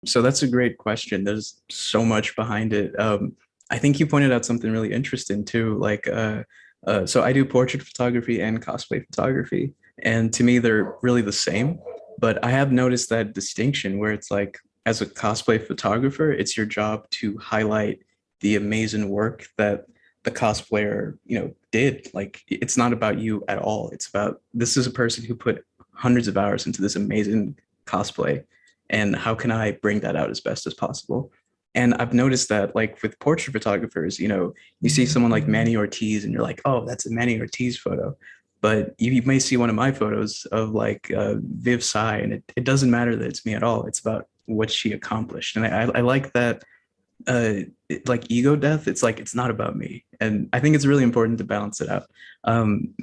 So that's a great question. There's so much behind it. I think you pointed out something really interesting too. So I do portrait photography and cosplay photography, and to me, they're really the same. But I have noticed that distinction where it's like, as a cosplay photographer, it's your job to highlight the amazing work that the cosplayer, did. Like, it's not about you at all. It's about this is a person who put hundreds of hours into this amazing cosplay, and how can I bring that out as best as possible? And I've noticed that, like with portrait photographers, you see someone like Manny Ortiz, and you're like, oh, that's a Manny Ortiz photo. But you may see one of my photos of like Viv Sai, and it doesn't matter that it's me at all. It's about what she accomplished. And I like that, like ego death. It's like, it's not about me. And I think it's really important to balance it out.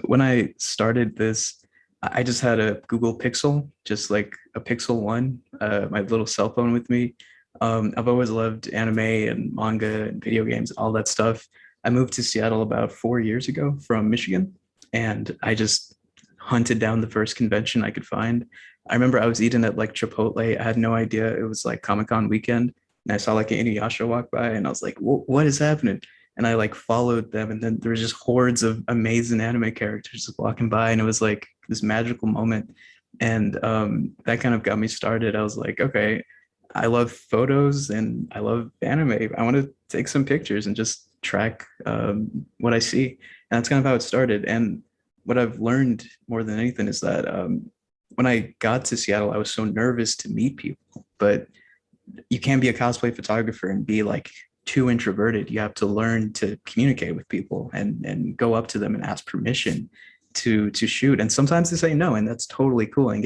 When I started this, I just had a Google Pixel, just like a Pixel One, my little cell phone with me. I've always loved anime and manga and video games, all that stuff. I moved to Seattle about 4 years ago from Michigan, and I just hunted down the first convention I could find. I remember I was eating at like Chipotle. I had no idea it was like Comic-Con weekend, and I saw like an Inuyasha walk by, and I was like, What is happening?" And I like followed them, and then there was just hordes of amazing anime characters just walking by, and it was like this magical moment. And that kind of got me started. I was like, okay, I love photos and I love anime. I want to take some pictures and just track what I see. And that's kind of how it started. And what I've learned more than anything is that when I got to Seattle, I was so nervous to meet people. But you can't be a cosplay photographer and be like too introverted. You have to learn to communicate with people and go up to them and ask permission to shoot. And sometimes they say no, and that's totally cool. And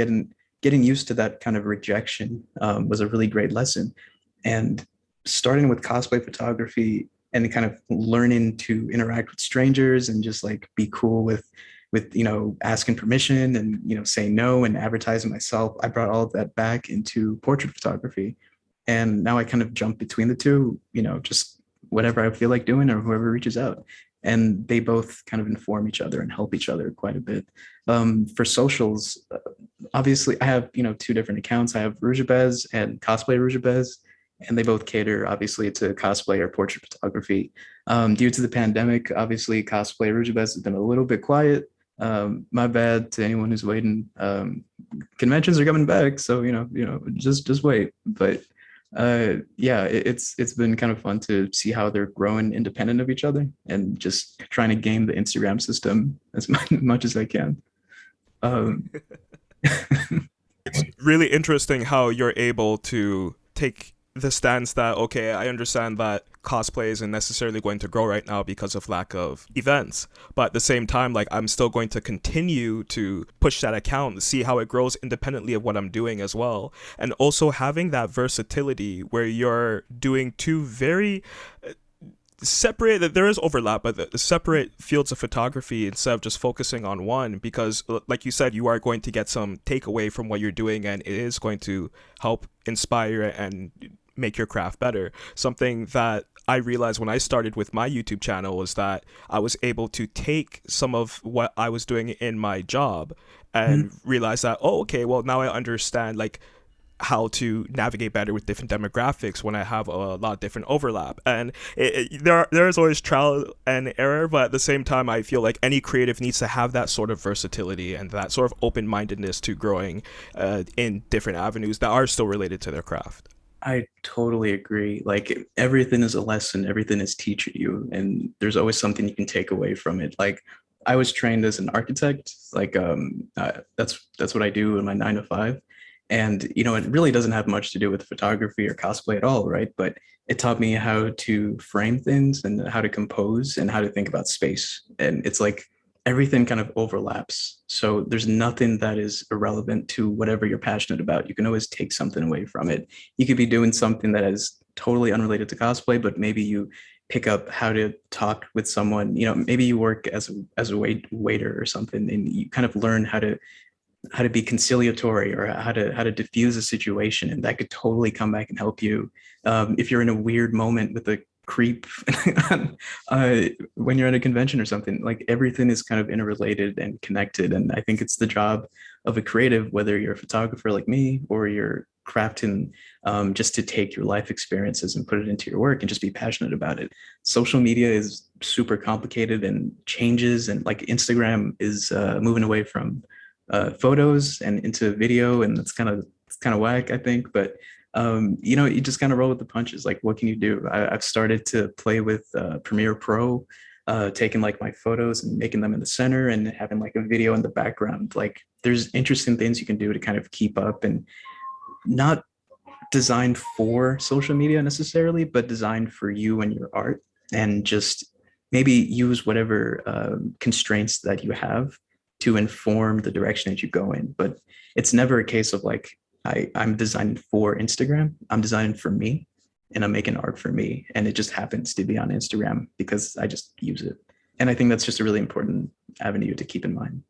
getting used to that kind of rejection was a really great lesson. And starting with cosplay photography and kind of learning to interact with strangers and just like be cool with asking permission and saying no and advertising myself, I brought all of that back into portrait photography. And now I kind of jump between the two, just whatever I feel like doing or whoever reaches out. And they both kind of inform each other and help each other quite a bit. For socials, obviously I have, two different accounts. I have Rujabez and Cosplay Rujabez, and they both cater obviously to cosplay or portrait photography. Due to the pandemic, obviously Cosplay Rujabez has been a little bit quiet. My bad to anyone who's waiting. Conventions are coming back, so just wait. But yeah, it's been kind of fun to see how they're growing independent of each other and just trying to game the Instagram system as much as I can. Um, It's really interesting how you're able to take the stance that, okay, I understand that cosplay isn't necessarily going to grow right now because of lack of events, but at the same time, like, I'm still going to continue to push that account, see how it grows independently of what I'm doing as well. And also having that versatility where you're doing two very separate, that there is overlap, but the separate fields of photography instead of just focusing on one, because like you said, you are going to get some takeaway from what you're doing, and it is going to help inspire and make your craft better. Something that I realized when I started with my YouTube channel was that I was able to take some of what I was doing in my job and realize that, oh, okay, well, now I understand like how to navigate better with different demographics when I have a lot of different overlap. And there is always trial and error, but at the same time, I feel like any creative needs to have that sort of versatility and that sort of open mindedness to growing in different avenues that are still related to their craft. I totally agree. Like, everything is a lesson, everything is teaching you, and there's always something you can take away from it. Like, I was trained as an architect. Like, that's what I do in my 9 to 5. And it really doesn't have much to do with photography or cosplay at all, right? But it taught me how to frame things and how to compose and how to think about space. And it's like everything kind of overlaps. So there's nothing that is irrelevant to whatever you're passionate about. You can always take something away from it. You could be doing something that is totally unrelated to cosplay, but maybe you pick up how to talk with someone. Maybe you work as a waiter or something, and you kind of learn how to be conciliatory or how to diffuse a situation, and that could totally come back and help you if you're in a weird moment with a creep when you're at a convention or something. Like, everything is kind of interrelated and connected, and I think it's the job of a creative, whether you're a photographer like me or you're craft and just to take your life experiences and put it into your work and just be passionate about it. Social media is super complicated and changes, and like Instagram is moving away from photos and into video, and it's kind of whack, I think. But you know, you just kind of roll with the punches. Like, what can you do? I've started to play with Premiere Pro, taking like my photos and making them in the center and having like a video in the background. Like, there's interesting things you can do to kind of keep up, and not designed for social media necessarily, but designed for you and your art, and just maybe use whatever constraints that you have to inform the direction that you go in. But it's never a case of like, I'm designing for Instagram. I'm designing for me, and I'm making art for me. And it just happens to be on Instagram because I just use it. And I think that's just a really important avenue to keep in mind.